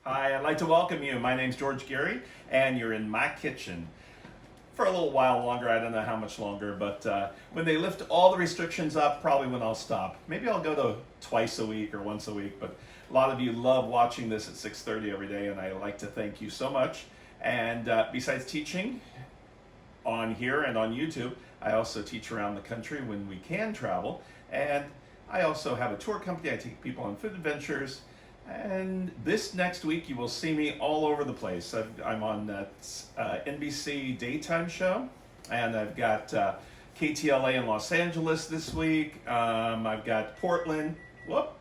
Hi, I'd like to welcome you. My name's George Gary, and you're in my kitchen. For a little while longer, I don't know how much longer, but when they lift all the restrictions up, probably when I'll stop. Maybe I'll go to twice a week or once a week, but a lot of you love watching this at 6:30 every day, and I like to thank you so much. And besides teaching on here and on YouTube, I also teach around the country when we can travel, and I also have a tour company. I take people on food adventures. And this next week, you will see me all over the place. I'm on that NBC daytime show, and I've got KTLA in Los Angeles this week. I've got Portland. Whoop,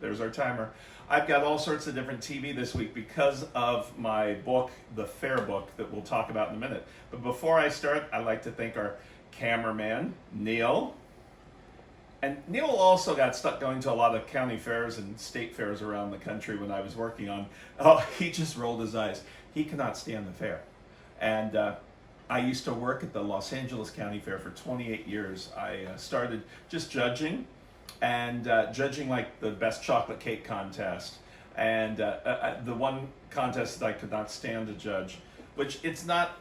there's our timer. I've got all sorts of different TV this week because of my book, The Fair Book, that we'll talk about in a minute. But before I start, I'd like to thank our cameraman, Neil. And Neil also got stuck going to a lot of county fairs and state fairs around the country when I was working on. Oh, he just rolled his eyes. He cannot stand the fair. And I used to work at the Los Angeles County Fair for 28 years. I started just judging and judging like the best chocolate cake contest. And the one contest that I could not stand to judge, which it's not,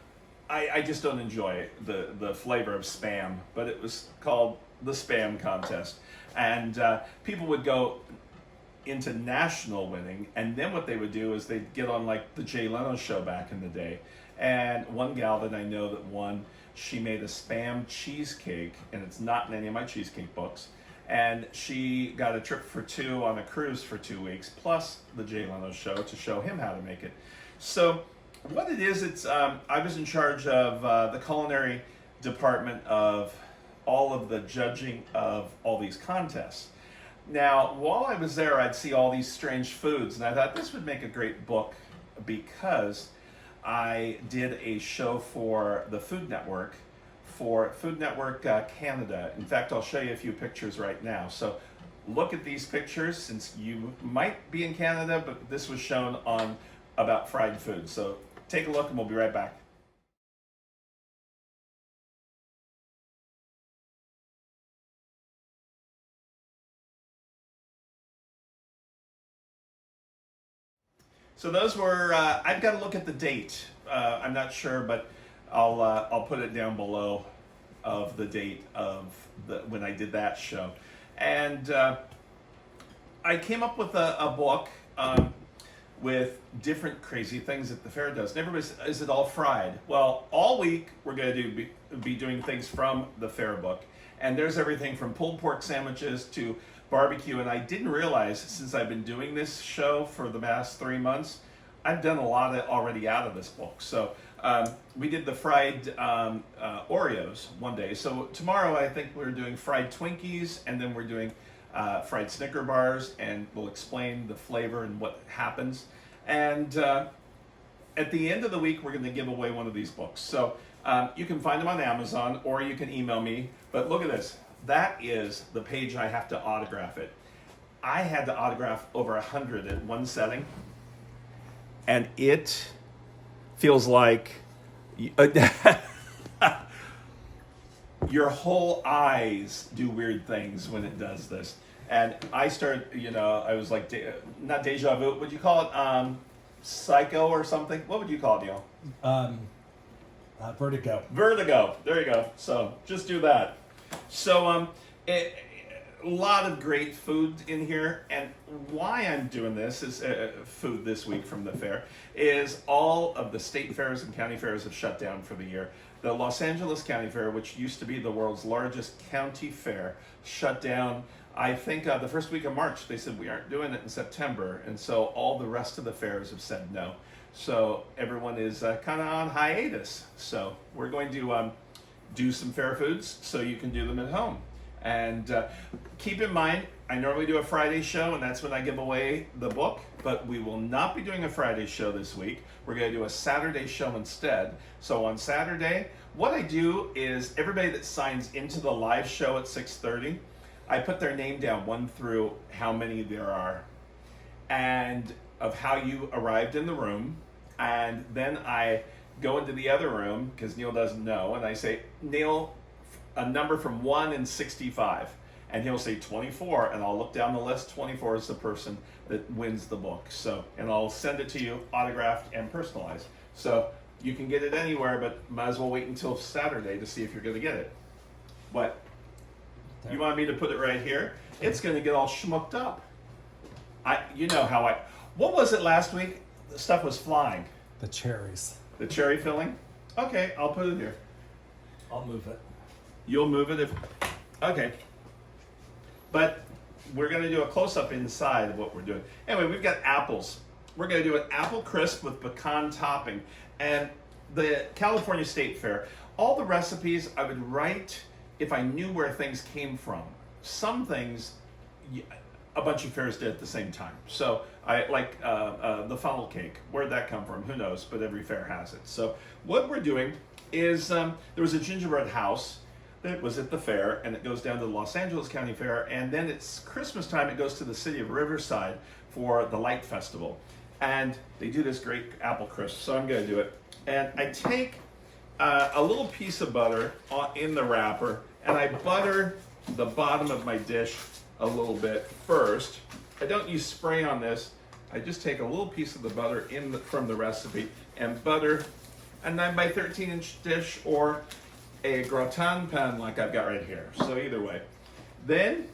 I just don't enjoy the flavor of Spam, but it was called the Spam contest. And people would go into national winning, and then what they would do is they'd get on like the Jay Leno show back in the day. And one gal that I know that won, she made a Spam cheesecake, and it's not in any of my cheesecake books. And she got a trip for two on a cruise for 2 weeks, plus the Jay Leno show to show him how to make it. So what it is, it's I was in charge of the culinary department of all of the judging of all these contests. Now, while I was there, I'd see all these strange foods, and I thought this would make a great book because I did a show for the Food Network, Canada. In fact, I'll show you a few pictures right now. So look at these pictures, since you might be in Canada, but this was shown on about fried food. So take a look and we'll be right back. So those were, I've got to look at the date. I'm not sure, but I'll put it down below of the date of when I did that show. And I came up with a book with different crazy things that the fair does. And everybody says, is it all fried? Well, all week we're going to be doing things from the fair book. And there's everything from pulled pork sandwiches to barbecue. And I didn't realize, since I've been doing this show for the past 3 months, I've done a lot of already out of this book. So we did the fried Oreos one day. So tomorrow I think we're doing fried Twinkies, and then we're doing fried Snicker bars, and we'll explain the flavor and what happens. And at the end of the week, we're going to give away one of these books. So you can find them on Amazon, or you can email me. But look at this. That is the page I have to autograph it. I had to autograph over 100 in one setting, and it feels like your whole eyes do weird things when it does this. And I started, I was like, not deja vu, would you call it psycho or something? What would you call it, Neil? Vertigo. Vertigo, there you go. So just do that. So a lot of great food in here, and why I'm doing this is food this week from the fair is all of the state fairs and county fairs have shut down for the year. The Los Angeles County Fair, which used to be the world's largest county fair, shut down. I think the first week of March. They said we aren't doing it in September, and so all the rest of the fairs have said no. So everyone is kind of on hiatus. So we're going to do some FairFoods so you can do them at home. And keep in mind, I normally do a Friday show, and that's when I give away the book, but we will not be doing a Friday show this week. We're going to do a Saturday show instead. So on Saturday, what I do is everybody that signs into the live show at 6:30, I put their name down, 1 through how many there are, and of how you arrived in the room. And then I go into the other room, because Neil doesn't know, and I say, Neil, a number from 1 and 65. and he'll say 24, and I'll look down the list. 24 is the person that wins the book. So, and I'll send it to you autographed and personalized. So you can get it anywhere, but might as well wait until Saturday to see if you're going to get it. What? You want me to put it right here? It's going to get all schmucked up. You know how what was it last week? The stuff was flying. The cherries. The cherry filling? Okay, I'll put it here. I'll move it. You'll move it okay. But we're going to do a close-up inside of what we're doing. Anyway, we've got apples. We're going to do an apple crisp with pecan topping. And the California State Fair, all the recipes I would write if I knew where things came from. Some things a bunch of fairs did at the same time. So I like the funnel cake. Where'd that come from? Who knows? But every fair has it. So what we're doing is there was a gingerbread house that was at the fair, and it goes down to the Los Angeles County Fair, and then it's Christmas time. It goes to the city of Riverside for the Light Festival, and they do this great apple crisp. So I'm going to do it, and I take a little piece of butter in the wrapper, and I butter the bottom of my dish a little bit first. I don't use spray on this. I just take a little piece of the butter from the recipe and butter a 9 by 13 inch dish or a gratin pan like I've got right here. So either way. Then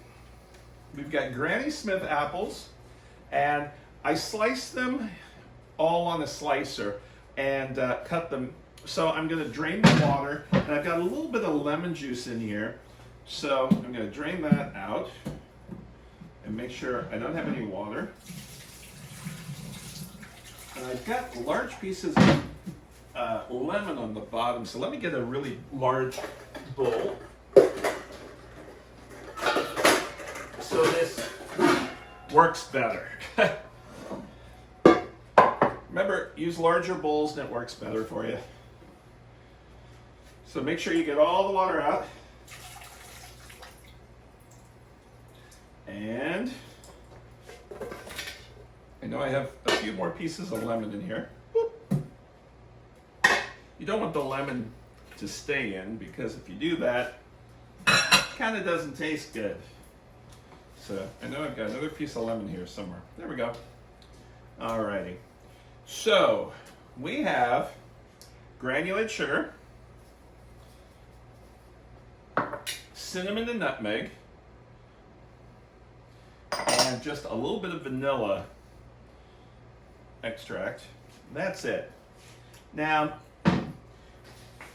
we've got Granny Smith apples, and I slice them all on a slicer and cut them. So I'm going to drain the water, and I've got a little bit of lemon juice in here. So I'm going to drain that out and make sure I don't have any water. And I've got large pieces of lemon on the bottom, so let me get a really large bowl. So this works better. Remember, use larger bowls and it works better for you. So make sure you get all the water out. And I know I have a few more pieces of lemon in here. You don't want the lemon to stay in, because if you do that, it kind of doesn't taste good. So I know I've got another piece of lemon here somewhere. There we go. Alrighty. So we have granulated sugar, cinnamon and nutmeg, and just a little bit of vanilla extract. That's it. Now,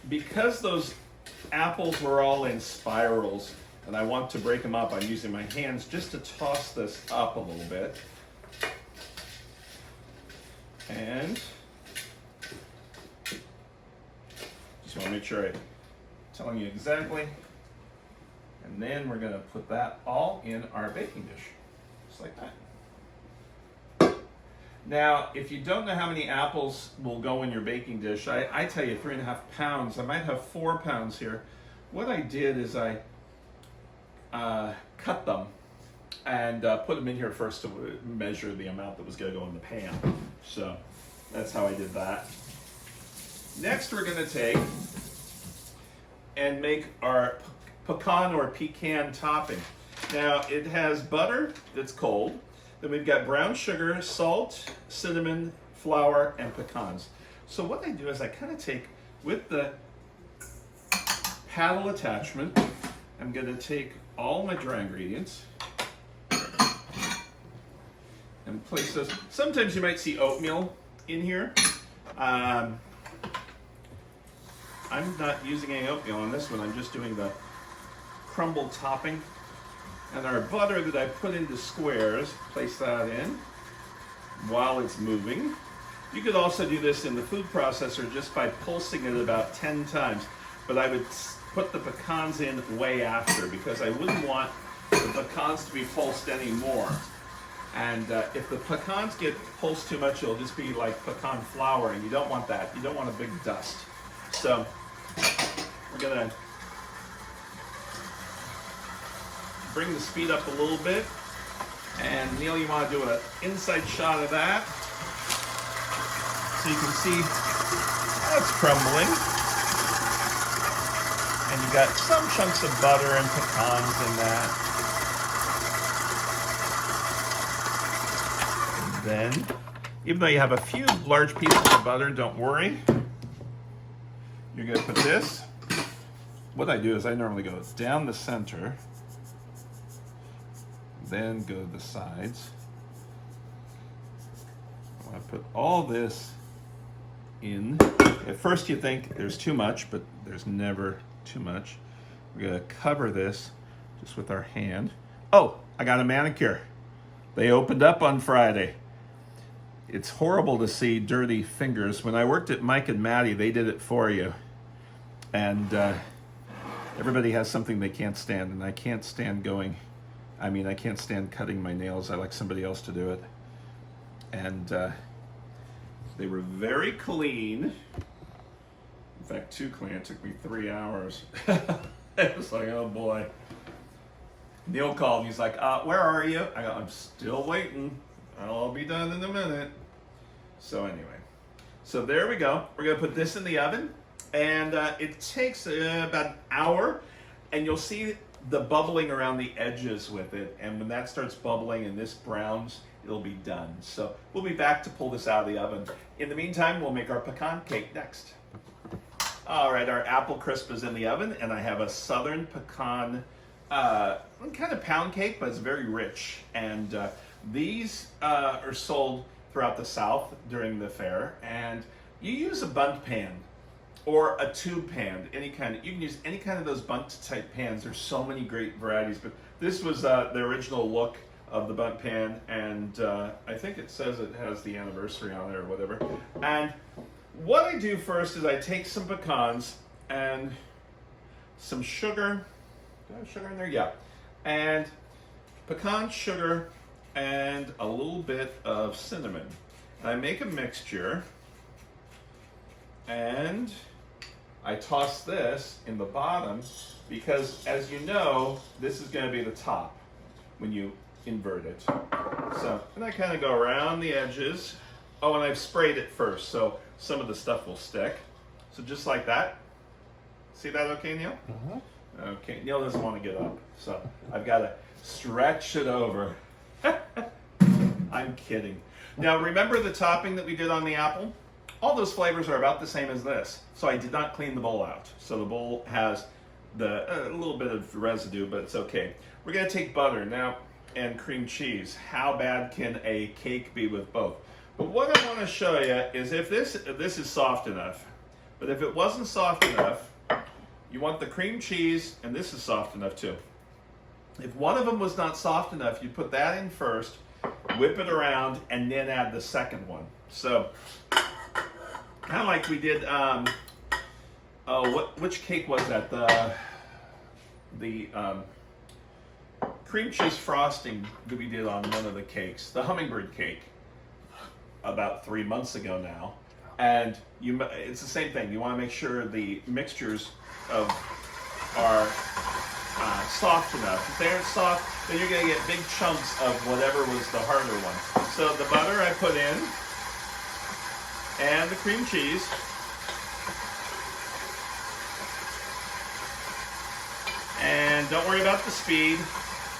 because those apples were all in spirals and I want to break them up, I'm using my hands just to toss this up a little bit. And just want to make sure I'm telling you exactly. And then we're going to put that all in our baking dish, just like that. Now, if you don't know how many apples will go in your baking dish, I tell you 3.5 pounds. I might have 4 pounds here. What I did is I cut them and put them in here first to measure the amount that was going to go in the pan. So that's how I did that. Next, we're going to take and make our pecan or pecan topping. Now, it has butter that's cold. Then we've got brown sugar, salt, cinnamon, flour, and pecans. So what I do is I kind of take, with the paddle attachment, I'm going to take all my dry ingredients and place those. Sometimes you might see oatmeal in here. I'm not using any oatmeal on this one. I'm just doing the crumbled topping. And our butter that I put into squares, place that in while it's moving. You could also do this in the food processor just by pulsing it about 10 times. But I would put the pecans in way after, because I wouldn't want the pecans to be pulsed anymore. And if the pecans get pulsed too much, it'll just be like pecan flour, and you don't want that. You don't want a big dust. So we're gonna bring the speed up a little bit. And Neil, you want to do an inside shot of that. So you can see that's crumbling. And you got some chunks of butter and pecans in that. Then, even though you have a few large pieces of butter, don't worry. You're gonna put this. What I do is I normally go down the center, then go to the sides. I want to put all this in. At first you think there's too much, but there's never too much. We're gonna cover this just with our hand. Oh, I got a manicure. They opened up on Friday. It's horrible to see dirty fingers. When I worked at Mike and Maddie, they did it for you. And everybody has something they can't stand, and I can't stand I can't stand cutting my nails. I like somebody else to do it. And they were very clean. In fact, too clean. It took me 3 hours. It was like, oh boy. Neil called and he's like, where are you? I go, I'm still waiting. I'll be done in a minute. So anyway, so there we go. We're gonna put this in the oven, and it takes about an hour, and you'll see the bubbling around the edges with it. And when that starts bubbling and this browns, it'll be done. So we'll be back to pull this out of the oven. In the meantime, we'll make our pecan cake next. All right, our apple crisp is in the oven, and I have a southern pecan kind of pound cake, but it's very rich. And these are sold throughout the South during the fair, and you use a bundt pan or a tube pan, any kind. You can use any kind of those bundt type pans. There's so many great varieties, but this was the original look of the bundt pan, and I think it says it has the anniversary on it or whatever. And what I do first is I take some pecans and some sugar. Do I have sugar in there? Yeah. And pecan sugar and a little bit of cinnamon. And I make a mixture, and I toss this in the bottom because, as you know, this is going to be the top when you invert it. So, and I kind of go around the edges. Oh, and I've sprayed it first, so some of the stuff will stick. So just like that. See that okay, Neil? Uh-huh. Okay, Neil doesn't want to get up, so I've got to stretch it over. I'm kidding. Now, remember the topping that we did on the apple? All those flavors are about the same as this. So I did not clean the bowl out. So the bowl has a little bit of residue, but it's okay. We're going to take butter now and cream cheese. How bad can a cake be with both? But what I want to show you is if this is soft enough, but if it wasn't soft enough, you want the cream cheese, and this is soft enough too. If one of them was not soft enough, you put that in first, whip it around, and then add the second one. So, kind of like we did, which cake was that? The cream cheese frosting that we did on one of the cakes, the hummingbird cake, about 3 months ago now. And it's the same thing. You want to make sure the mixtures are soft enough. If they aren't soft, then you're going to get big chunks of whatever was the harder one. So the butter I put in, and the cream cheese. And don't worry about the speed.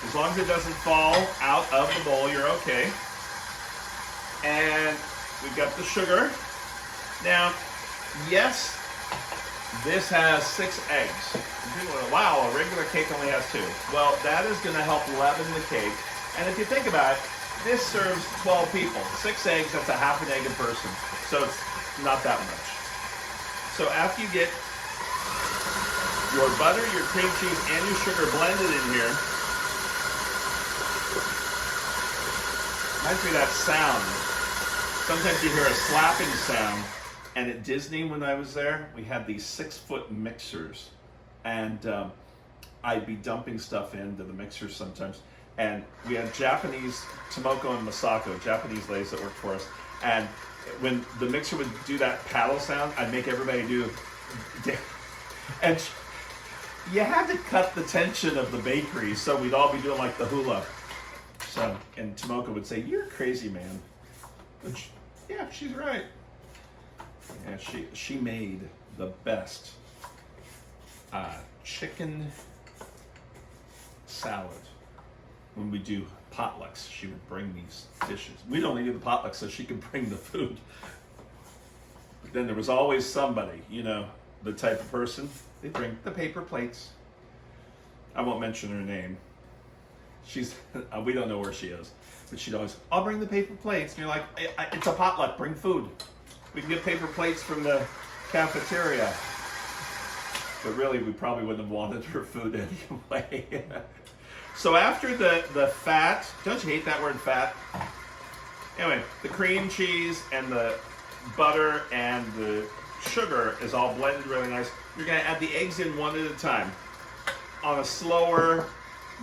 As long as it doesn't fall out of the bowl, you're okay. And we've got the sugar. Now, yes, this has 6 eggs. People are, wow, a regular cake only has 2. Well, that is going to help leaven the cake. And if you think about it, this serves 12 people. 6 eggs, that's a half an egg a person. So it's not that much. So after you get your butter, your cream cheese, and your sugar blended in here, reminds me of that sound. Sometimes you hear a slapping sound. And at Disney, when I was there, we had these 6-foot mixers. And I'd be dumping stuff into the mixers sometimes. And we had Japanese, Tomoko and Masako, Japanese ladies that worked for us. And when the mixer would do that paddle sound, I'd make everybody do. And you had to cut the tension of the bakery, so we'd all be doing like the hula. So, and Tomoko would say, "You're crazy, man." Which, yeah, she's right. And she made the best chicken salad when we do potlucks, she would bring these dishes. We'd only do the potlucks so she could bring the food. But then there was always somebody, the type of person, they bring the paper plates. I won't mention her name. We don't know where she is, but she'd always, I'll bring the paper plates. And you're like, it's a potluck, bring food. We can get paper plates from the cafeteria. But really, we probably wouldn't have wanted her food anyway. So after the fat, don't you hate that word fat? Anyway, the cream cheese and the butter and the sugar is all blended really nice. You're gonna add the eggs in one at a time on a slower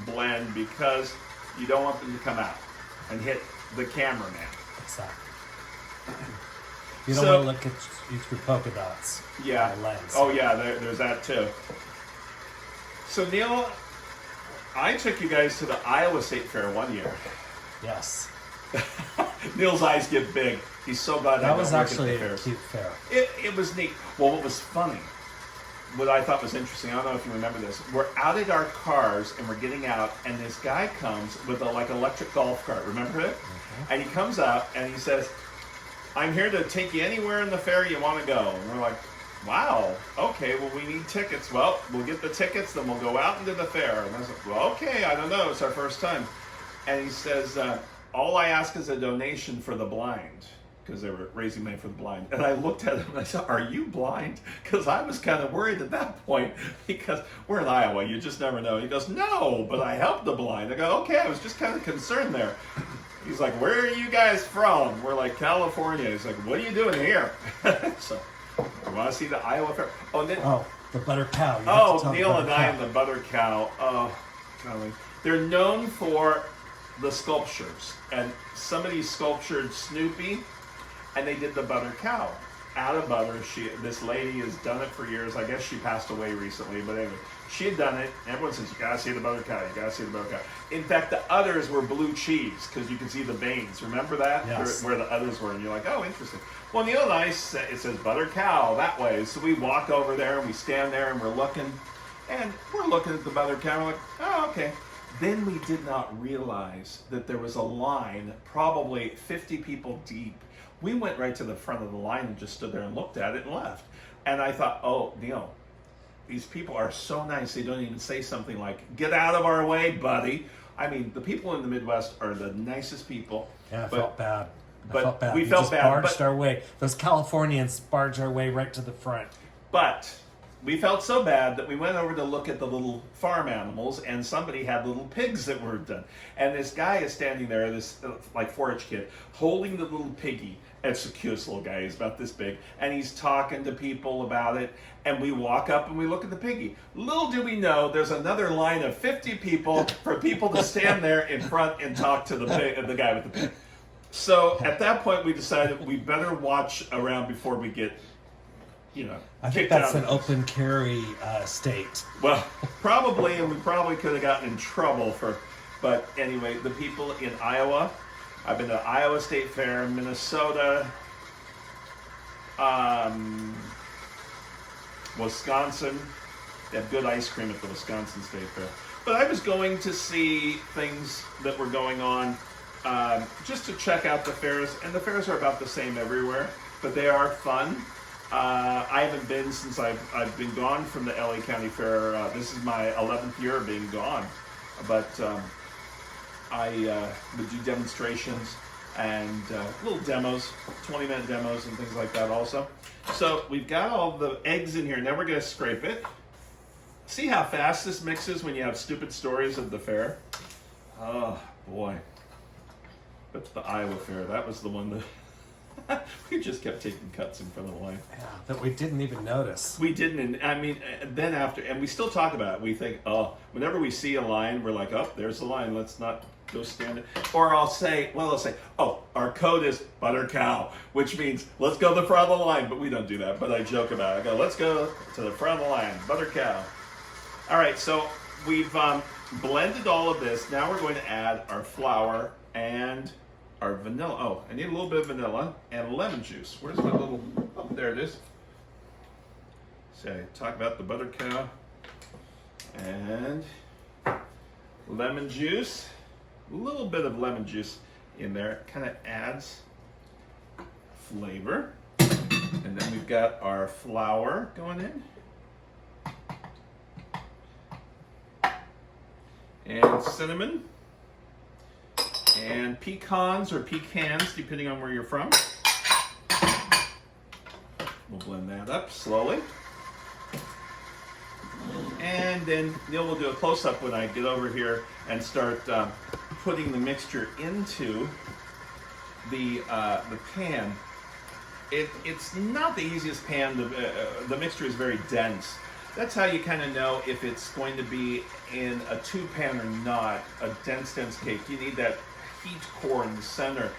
blend because you don't want them to come out and hit the cameraman. Exactly. You don't want to look at your polka dots. Yeah. Lens. Oh yeah, there's that too. So Neil, I took you guys to the Iowa State Fair one year. Yes. Neil's eyes get big. He's so glad that was actually a cute fair. It was neat. Well, what was funny, what I thought was interesting, I don't know if you remember this, we're out at our cars and we're getting out and this guy comes with a electric golf cart, remember it? Mm-hmm. And he comes out and he says, I'm here to take you anywhere in the fair you want to go. And we're like, wow, okay, well, we need tickets. Well, we'll get the tickets, then we'll go out into the fair. And I was like, well, okay, I don't know, it's our first time. And he says, all I ask is a donation for the blind, because they were raising money for the blind. And I looked at him and I said, are you blind? Because I was kind of worried at that point, because we're in Iowa, you just never know. He goes, no, but I help the blind. I go, okay, I was just kind of concerned there. He's like, where are you guys from? We're like, California. He's like, what are you doing here? So, you want to see the Iowa Fair? The butter cow. Neil and I and the butter cow. Oh, golly. They're known for the sculptures. And somebody sculptured Snoopy, and they did the butter cow out of butter. This lady has done it for years. I guess she passed away recently, but anyway, she had done it. Everyone says, you gotta see the butter cow, you gotta see the butter cow. In fact, the others were blue cheese, because you can see the veins. Remember that? Yes. Where the others were, and you're like, oh, interesting. Well, Neil and I, it says butter cow that way, so we walk over there, and we stand there, and we're looking at the butter cow, and we're like, oh, okay. Then we did not realize that there was a line, probably 50 people deep. We went right to the front of the line and just stood there and looked at it and left. And I thought, oh, Neil, these people are so nice. They don't even say something like, get out of our way, buddy. I mean, the people in the Midwest are the nicest people. Yeah, I felt bad. We felt bad. Barged our way. Those Californians barged our way right to the front. But we felt so bad that we went over to look at the little farm animals, and somebody had little pigs that were done. And this guy is standing there, this 4-H kid, holding the little piggy. It's the cutest little guy, he's about this big, and he's talking to people about it, and we walk up and we look at the piggy. Little do we know, there's another line of 50 people for people to stand there in front and talk to the guy with the pig. So at that point we decided we better watch around before we get, I think that's an open carry state. Well, probably, and we probably could have gotten in trouble but anyway, the people in Iowa, I've been to Iowa State Fair, Minnesota, Wisconsin. They have good ice cream at the Wisconsin State Fair. But I was going to see things that were going on just to check out the fairs. And the fairs are about the same everywhere, but they are fun. I haven't been since I've been gone from the LA County Fair. This is my 11th year of being gone. But I would do demonstrations and little demos, 20-minute demos and things like that also. So we've got all the eggs in here. Now we're going to scrape it. See how fast this mixes when you have stupid stories of the fair? Oh, boy. But the Iowa Fair, that was the one that we just kept taking cuts in front of the line. Yeah, that we didn't even notice. We didn't, and I mean, then after, and we still talk about it. We think, oh, whenever we see a line, we're like, oh, there's the line. Let's not go stand it. Or I'll say, oh, our code is butter cow, which means let's go to the front of the line. But we don't do that. But I joke about it. I go, let's go to the front of the line, butter cow. All right, so we've blended all of this. Now we're going to add our flour and our vanilla. Oh, I need a little bit of vanilla and lemon juice. Where's my little, oh, there it is. Say, talk about the butter cow and lemon juice. a little bit of lemon juice in there. It kind of adds flavor. And then we've got our flour going in. And cinnamon. And pecans or pecans, depending on where you're from. We'll blend that up slowly. And then Neil will do a close-up when I get over here and start putting the mixture into the pan. It's not the easiest pan. The mixture is very dense. That's how you kind of know if it's going to be in a tube pan or not. A dense cake. You need that heat core in the center.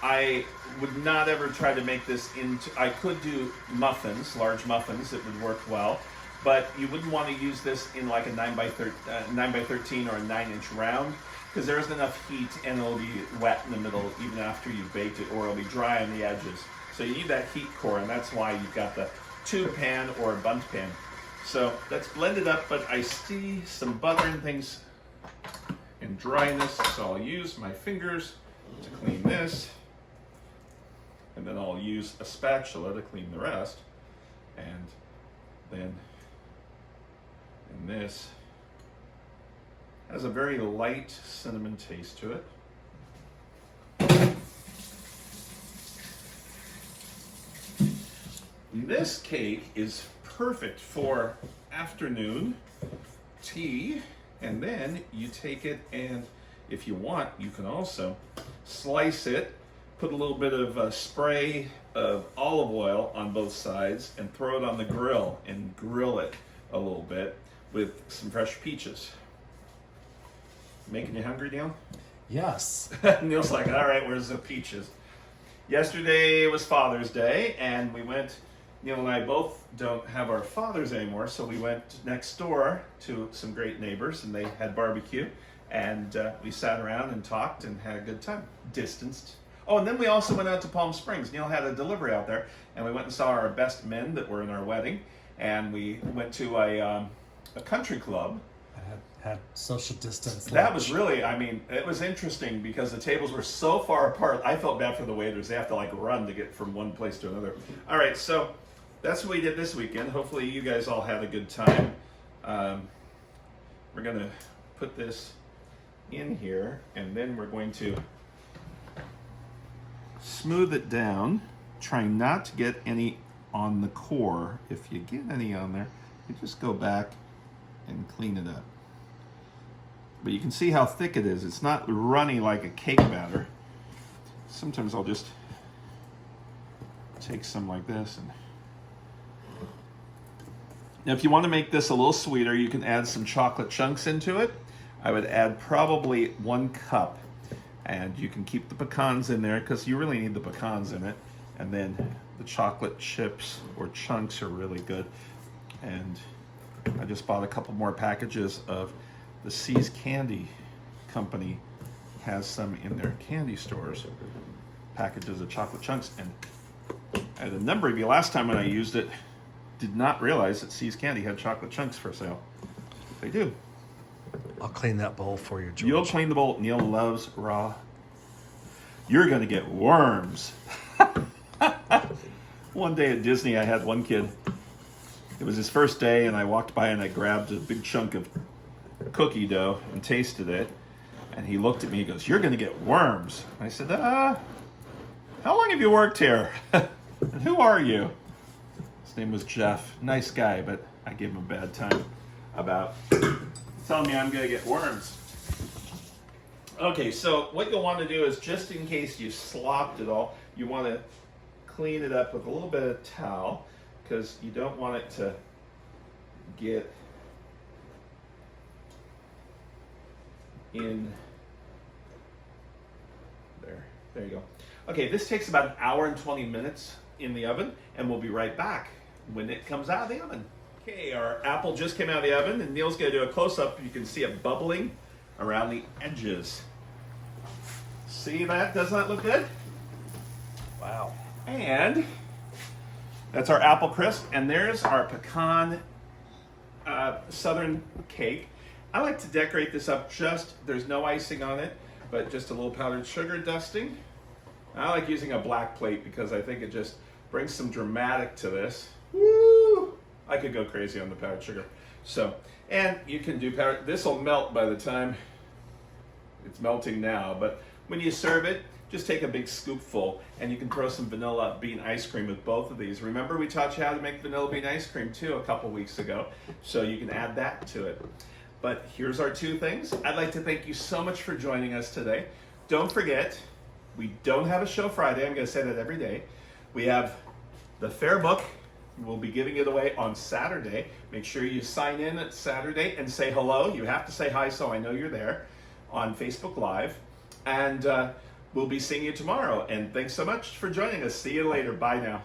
I would not ever try to make this into. I could do muffins, large muffins. It would work well. But you wouldn't want to use this in like a 9 by 13 or a 9-inch round, because there isn't enough heat and it'll be wet in the middle even after you've baked it, or it'll be dry on the edges. So you need that heat core, and that's why you've got the tube pan or a bundt pan. So that's blended up, but I see some butter and things and dryness, so I'll use my fingers to clean this, and then I'll use a spatula to clean the rest, and then. And this has a very light cinnamon taste to it. This cake is perfect for afternoon tea, and then you take it, and if you want, you can also slice it, put a little bit of spray of olive oil on both sides, and throw it on the grill and grill it a little bit with some fresh peaches. Making you hungry, Neil? Yes. Neil's like, all right, where's the peaches? Yesterday was Father's Day, and we went, Neil and I both don't have our fathers anymore, so we went next door to some great neighbors, and they had barbecue, and we sat around and talked and had a good time, distanced. Oh, and then we also went out to Palm Springs. Neil had a delivery out there, and we went and saw our best men that were in our wedding, and we went to a country club. I had social distance. That was really, I mean, it was interesting because the tables were so far apart. I felt bad for the waiters. They have to like run to get from one place to another. All right, so that's what we did this weekend. Hopefully you guys all had a good time. We're going to put this in here, and then we're going to smooth it down, trying not to get any on the core. If you get any on there, you just go back and clean it up. But you can see how thick it is. It's not runny like a cake batter. Sometimes I'll just take some like this. And now if you want to make this a little sweeter, you can add some chocolate chunks into it. I would add probably 1 cup. And you can keep the pecans in there because you really need the pecans in it. And then the chocolate chips or chunks are really good. And I just bought a couple more packages of the See's Candy Company. Has some in their candy stores, packages of chocolate chunks. And I had a number of you last time when I used it did not realize that See's Candy had chocolate chunks for sale. They do. I'll clean that bowl for you, George. You'll clean the bowl. Neil loves raw. You're going to get worms. One day at Disney, I had one kid. It was his first day, and I walked by and I grabbed a big chunk of cookie dough and tasted it. And he looked at me, he goes, "You're going to get worms." I said, how long have you worked here? And who are you? His name was Jeff. Nice guy, but I gave him a bad time about telling me I'm going to get worms. Okay, so what you'll want to do is, just in case you slopped it all, you want to clean it up with a little bit of towel, because you don't want it to get in there. There you go. Okay, this takes about 1 hour and 20 minutes in the oven, and we'll be right back when it comes out of the oven. Okay, our apple just came out of the oven, and Neil's going to do a close-up. You can see it bubbling around the edges. See that? Doesn't that look good? Wow. And that's our apple crisp, and there's our pecan southern cake. I like to decorate this up there's no icing on it, but just a little powdered sugar dusting. I like using a black plate because I think it just brings some dramatic to this. Woo! I could go crazy on the powdered sugar. So, and you can do powdered, this will melt by the time it's melting now, but when you serve it, just take a big scoopful and you can throw some vanilla bean ice cream with both of these. Remember we taught you how to make vanilla bean ice cream too a couple weeks ago, so you can add that to it. But here's our two things. I'd like to thank you so much for joining us today. Don't forget, we don't have a show Friday. I'm going to say that every day. We have the Fair book. We'll be giving it away on Saturday. Make sure you sign in at Saturday and say hello. You have to say hi so I know you're there on Facebook Live. And we'll be seeing you tomorrow. And thanks so much for joining us. See you later. Bye now.